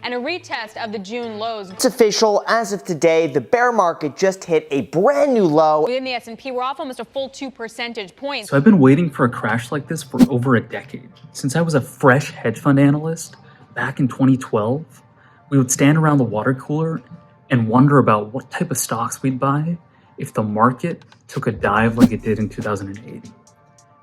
and a retest of the June lows. It's official. As of today, the bear market just hit a brand new low. Within the S&P, we're off almost a full 2 percentage points. So I've been waiting for a crash like this for over a decade. Since I was a fresh hedge fund analyst back in 2012, we would stand around the water cooler and wonder about what type of stocks we'd buy if the market took a dive like it did in 2008.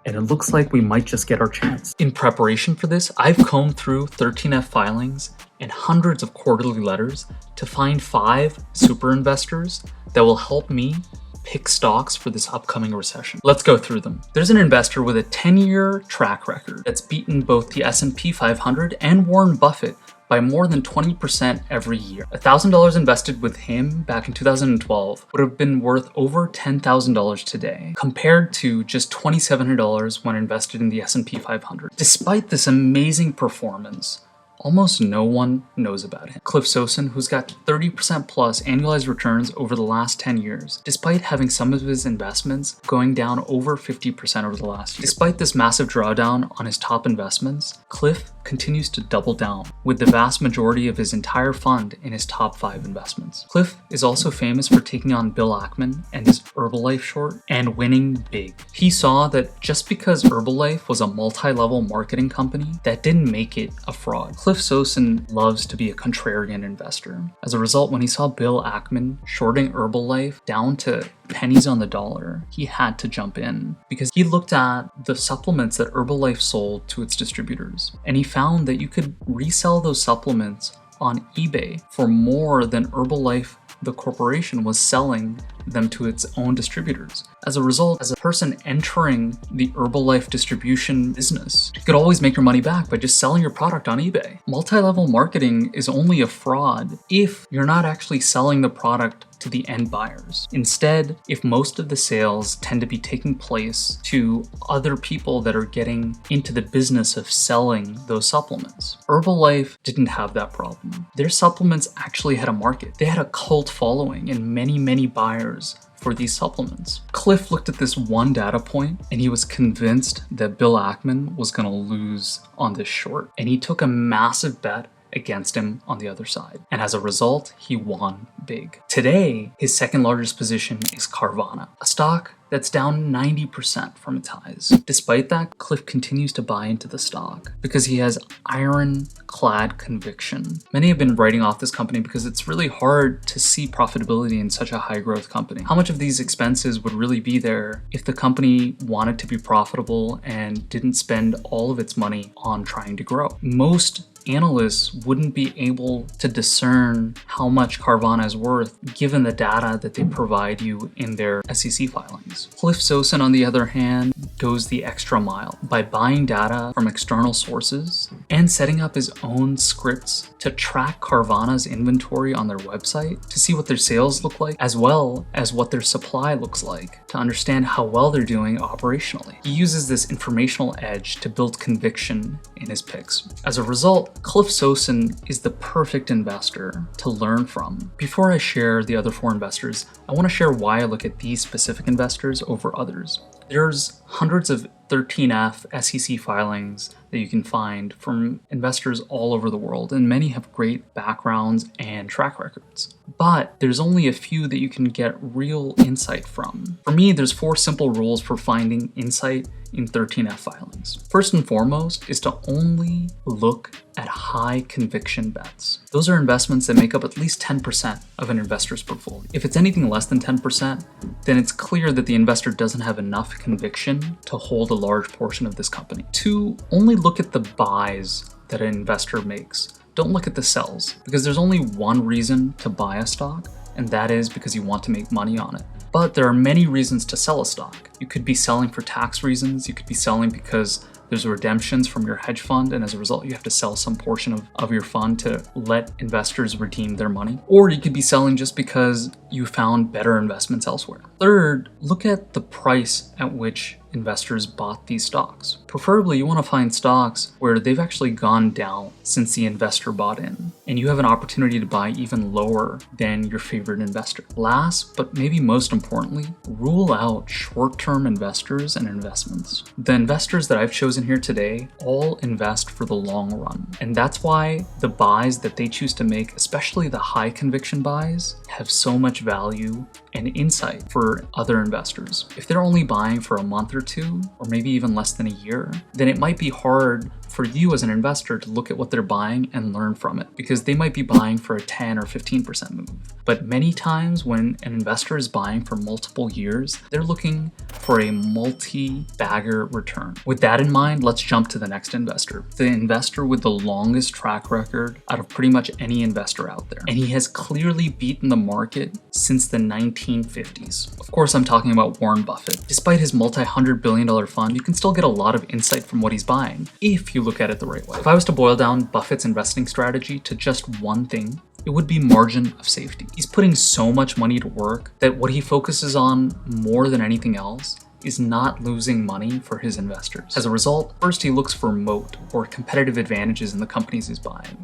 And it looks like we might just get our chance. In preparation for this, I've combed through 13F filings and hundreds of quarterly letters to find 5 super investors that will help me pick stocks for this upcoming recession. Let's go through them. There's an investor with a 10-year track record that's beaten both the S&P 500 and Warren Buffett by more than 20% every year. $1,000 invested with him back in 2012 would have been worth over $10,000 today, compared to just $2,700 when invested in the S&P 500. Despite this amazing performance, almost no one knows about him. Cliff Sosin, who's got 30% plus annualized returns over the last 10 years, despite having some of his investments going down over 50% over the last year. Despite this massive drawdown on his top investments, Cliff continues to double down with the vast majority of his entire fund in his top 5 investments. Cliff is also famous for taking on Bill Ackman and his Herbalife short and winning big. He saw that just because Herbalife was a multi-level marketing company, that didn't make it a fraud. Cliff Sosin loves to be a contrarian investor. As a result, when he saw Bill Ackman shorting Herbalife down to pennies on the dollar, he had to jump in because he looked at the supplements that Herbalife sold to its distributors, and he found that you could resell those supplements on eBay for more than Herbalife, the corporation, was selling them to its own distributors. As a result, as a person entering the Herbalife distribution business, you could always make your money back by just selling your product on eBay. Multi-level marketing is only a fraud if you're not actually selling the product to the end buyers. Instead, if most of the sales tend to be taking place to other people that are getting into the business of selling those supplements. Herbalife didn't have that problem. Their supplements actually had a market. They had a cult following and many buyers for these supplements. Cliff looked at this one data point and he was convinced that Bill Ackman was going to lose on this short, and he took a massive bet against him on the other side. And as a result, he won big. Today, his second largest position is Carvana, a stock that's down 90% from its highs. Despite that, Cliff continues to buy into the stock because he has ironclad conviction. Many have been writing off this company because it's really hard to see profitability in such a high growth company. How much of these expenses would really be there if the company wanted to be profitable and didn't spend all of its money on trying to grow? Most analysts wouldn't be able to discern how much Carvana is worth given the data that they provide you in their SEC filings. Cliff Sosin, on the other hand, goes the extra mile by buying data from external sources and setting up his own scripts to track Carvana's inventory on their website to see what their sales look like, as well as what their supply looks like, to understand how well they're doing operationally. He uses this informational edge to build conviction in his picks. As a result, Cliff Sosin is the perfect investor to learn from. Before I share the other 4 investors, I want to share why I look at these specific investors over others. There's hundreds of 13F SEC filings that you can find from investors all over the world, and many have great backgrounds and track records. But there's only a few that you can get real insight from. For me, there's 4 simple rules for finding insight in 13F filings. First and foremost is to only look at high conviction bets. Those are investments that make up at least 10% of an investor's portfolio. If it's anything less than 10%, then it's clear that the investor doesn't have enough conviction to hold a large portion of this company. 2, only look at the buys that an investor makes. Don't look at the sells, because there's only one reason to buy a stock, and that is because you want to make money on it. But there are many reasons to sell a stock. You could be selling for tax reasons, you could be selling because there's redemptions from your hedge fund, and as a result, you have to sell some portion of your fund to let investors redeem their money. Or you could be selling just because you found better investments elsewhere. Third, look at the price at which investors bought these stocks. Preferably, you want to find stocks where they've actually gone down since the investor bought in. and you have an opportunity to buy even lower than your favorite investor. Last, but maybe most importantly, rule out short-term investors and investments. The investors that I've chosen here today all invest for the long run, and that's why the buys that they choose to make, especially the high conviction buys, have so much value and insight for other investors. If they're only buying for a month or two, or maybe even less than a year, then it might be hard for you as an investor to look at what they're buying and learn from it, because they might be buying for a 10 or 15% move. But many times when an investor is buying for multiple years, they're looking for a multi-bagger return. With that in mind, let's jump to the next investor, the investor with the longest track record out of pretty much any investor out there. And he has clearly beaten the market since the 1950s. Of course, I'm talking about Warren Buffett. Despite his multi-$100 billion fund, you can still get a lot of insight from what he's buying, if you look at it the right way. If I was to boil down Buffett's investing strategy to just one thing, it would be margin of safety. He's putting so much money to work that what he focuses on more than anything else is not losing money for his investors. As a result, first he looks for moat or competitive advantages in the companies he's buying.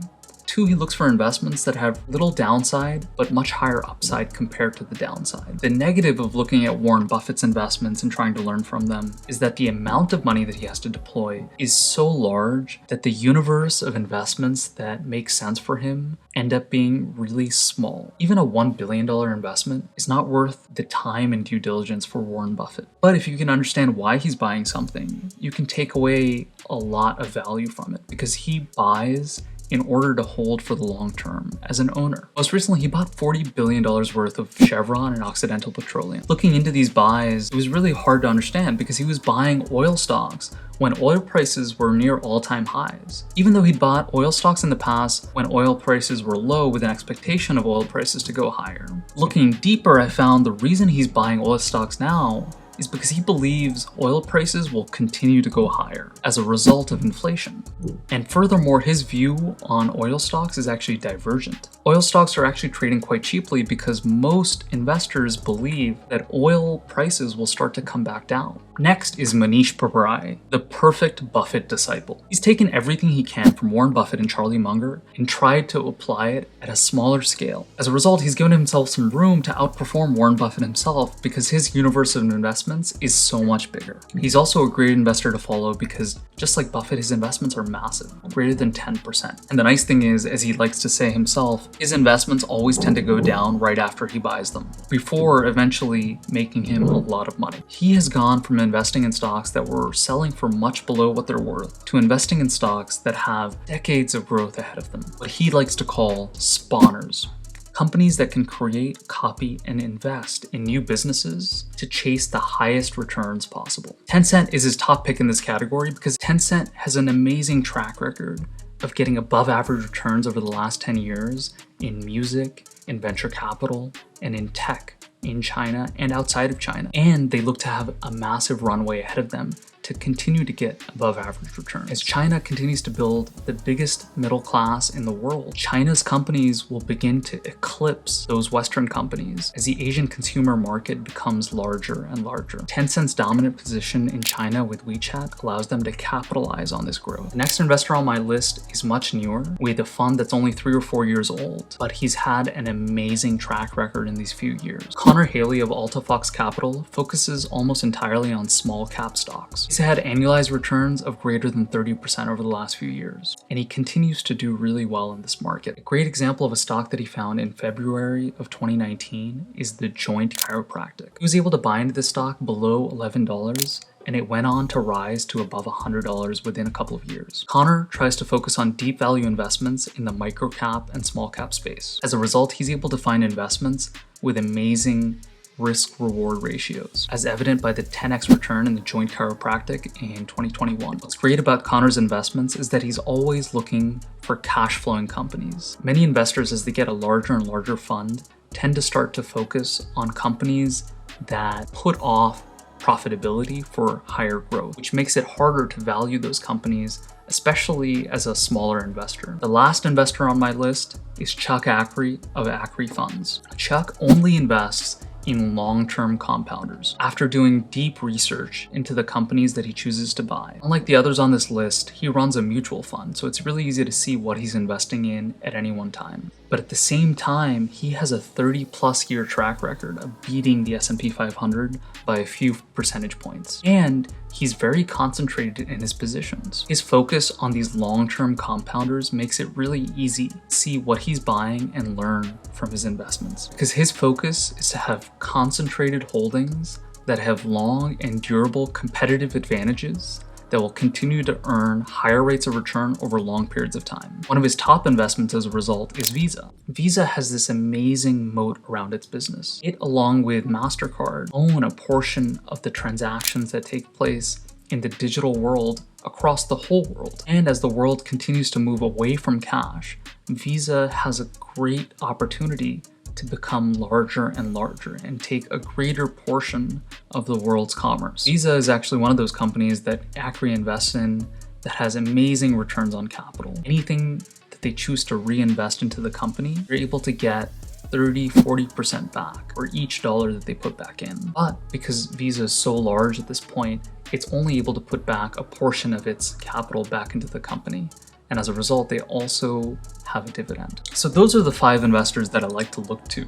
Two, he looks for investments that have little downside, but much higher upside compared to the downside. The negative of looking at Warren Buffett's investments and trying to learn from them is that the amount of money that he has to deploy is so large that the universe of investments that make sense for him end up being really small. Even a $1 billion investment is not worth the time and due diligence for Warren Buffett. But if you can understand why he's buying something, you can take away a lot of value from it, because he buys in order to hold for the long term as an owner. Most recently, he bought $40 billion worth of Chevron and Occidental Petroleum. Looking into these buys, it was really hard to understand because he was buying oil stocks when oil prices were near all-time highs. Even though he'd bought oil stocks in the past when oil prices were low with an expectation of oil prices to go higher. Looking deeper, I found the reason he's buying oil stocks now is because he believes oil prices will continue to go higher as a result of inflation. And furthermore, his view on oil stocks is actually divergent. Oil stocks are actually trading quite cheaply because most investors believe that oil prices will start to come back down. Next is Maaiz, the perfect Buffett disciple. He's taken everything he can from Warren Buffett and Charlie Munger and tried to apply it at a smaller scale. As a result, he's given himself some room to outperform Warren Buffett himself because his universe of investments is so much bigger. He's also a great investor to follow because just like Buffett, his investments are massive, greater than 10%. And the nice thing is, as he likes to say himself, his investments always tend to go down right after he buys them, before eventually making him a lot of money. He has gone from investing in stocks that were selling for much below what they're worth to investing in stocks that have decades of growth ahead of them, what he likes to call spawners. Companies that can create, copy, and invest in new businesses to chase the highest returns possible. Tencent is his top pick in this category because Tencent has an amazing track record of getting above average returns over the last 10 years in music, in venture capital, and in tech in China and outside of China. And they look to have a massive runway ahead of them to continue to get above average returns. As China continues to build the biggest middle class in the world, China's companies will begin to eclipse those Western companies as the Asian consumer market becomes larger and larger. Tencent's dominant position in China with WeChat allows them to capitalize on this growth. The next investor on my list is much newer, with a fund that's only 3 or 4 years old, but he's had an amazing track record in these few years. Connor Haley of AltaFox Capital focuses almost entirely on small cap stocks. He's had annualized returns of greater than 30% over the last few years, and he continues to do really well in this market. A great example of a stock that he found in February of 2019 is the Joint Chiropractic. He was able to buy into this stock below $11, and it went on to rise to above $100 within a couple of years. Connor tries to focus on deep value investments in the microcap and small cap space. As a result, he's able to find investments with amazing risk-reward ratios, as evident by the 10x return in the Joint Chiropractic in 2021. What's great about Connor's investments is that he's always looking for cash-flowing companies. Many investors, as they get a larger and larger fund, tend to start to focus on companies that put off profitability for higher growth, which makes it harder to value those companies, especially as a smaller investor. The last investor on my list is Chuck Ackrey of Ackrey Funds. Chuck only invests in long-term compounders after doing deep research into the companies that he chooses to buy. Unlike the others on this list, he runs a mutual fund, so it's really easy to see what he's investing in at any one time. But at the same time, he has a 30+ year track record of beating the S&P 500 by a few percentage points. And he's very concentrated in his positions. His focus on these long-term compounders makes it really easy to see what he's buying and learn from his investments. Because his focus is to have concentrated holdings that have long and durable competitive advantages that will continue to earn higher rates of return over long periods of time. One of his top investments as a result is Visa. Visa has this amazing moat around its business. It, along with MasterCard, own a portion of the transactions that take place in the digital world across the whole world. And as the world continues to move away from cash, Visa has a great opportunity to become larger and larger and take a greater portion of the world's commerce. Visa is actually one of those companies that Acri invests in that has amazing returns on capital. Anything that they choose to reinvest into the company, they're able to get 30-40% back for each dollar that they put back in. But because Visa is so large at this point, it's only able to put back a portion of its capital back into the company. And as a result, they also have a dividend. So those are the 5 investors that I like to look to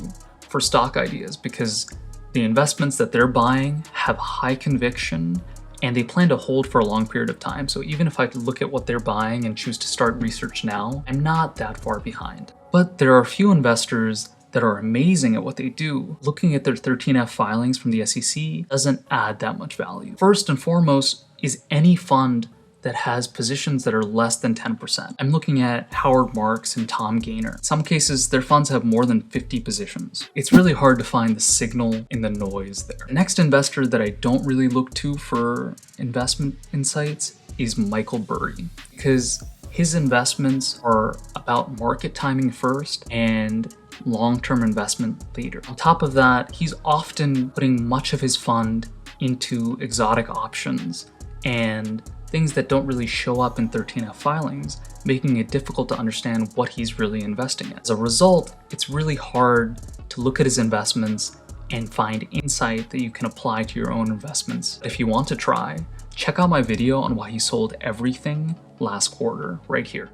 for stock ideas, because the investments that they're buying have high conviction and they plan to hold for a long period of time. So even if I look at what they're buying and choose to start research now, I'm not that far behind. But there are a few investors that are amazing at what they do. Looking at their 13F filings from the SEC doesn't add that much value. First and foremost is any fund that has positions that are less than 10%. I'm looking at Howard Marks and Tom Gaynor. In some cases, their funds have more than 50 positions. It's really hard to find the signal in the noise there. The next investor that I don't really look to for investment insights is Michael Burry, because his investments are about market timing first and long-term investment later. On top of that, he's often putting much of his fund into exotic options and things that don't really show up in 13F filings, making it difficult to understand what he's really investing in. As a result, it's really hard to look at his investments and find insight that you can apply to your own investments. If you want to try, check out my video on why he sold everything last quarter right here.